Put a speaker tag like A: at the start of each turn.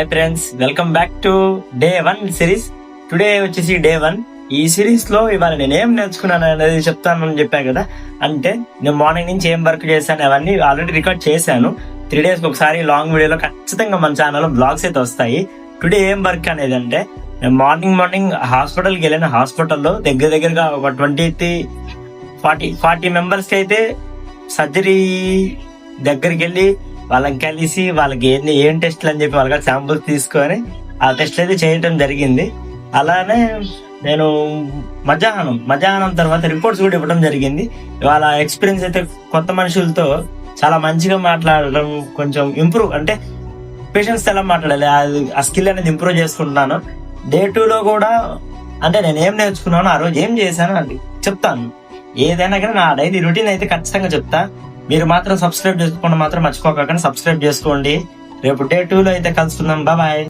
A: Hi friends, welcome back to day 1 series. Today వచ్చేసి day 1. ఈ series లో ఇవాళ నేను ఏం నేర్చుకున్నాను అనేది చెప్తానని చెప్పాను కదా. అంటే నేను మార్నింగ్ నుంచి ఏం వర్క్ చేశాను అవన్నీ ఆల్రెడీ రికార్డ్ చేశాను. 3 days ఒకసారి లాంగ్ వీడియోలో ఖచ్చితంగా మన ఛానల్లో బ్లాగ్స్ అయితే వస్తాయి. టుడే ఏం వర్క్ అనేది అంటే, నేను మార్నింగ్ హాస్పిటల్కి వెళ్ళిన. హాస్పిటల్లో దగ్గరగా ఒక 20-40 మెంబర్స్కి అయితే సర్జరీ దగ్గరికి వెళ్ళి వాళ్ళకి కలిసి వాళ్ళకి ఏం టెస్ట్లు అని చెప్పి వాళ్ళకి శాంపుల్స్ తీసుకొని ఆ టెస్ట్లు అయితే చేయడం జరిగింది. అలానే నేను మధ్యాహ్నం తర్వాత రిపోర్ట్స్ కూడా ఇవ్వడం జరిగింది. వాళ్ళ ఎక్స్పీరియన్స్ అయితే కొత్త మనుషులతో చాలా మంచిగా మాట్లాడడం, కొంచెం ఇంప్రూవ్ అంటే పేషెంట్స్ ఎలా మాట్లాడాలి ఆ స్కిల్ అనేది ఇంప్రూవ్ చేసుకుంటున్నాను. డే 2లో కూడా అంటే నేను ఏం నేర్చుకున్నాను, ఆ రోజు ఏం చేశాను అది చెప్తాను. ఏదైనా కానీ నా డైలీ రొటీన్ అయితే ఖచ్చితంగా చెప్తా. మీరు మాత్రం సబ్స్క్రైబ్ చేసుకోకుండా మాత్రం మర్చిపోకండి, సబ్స్క్రైబ్ చేసుకోండి. రేపు డే 2లో అయితే కలుసుకుందాం. బాయ్.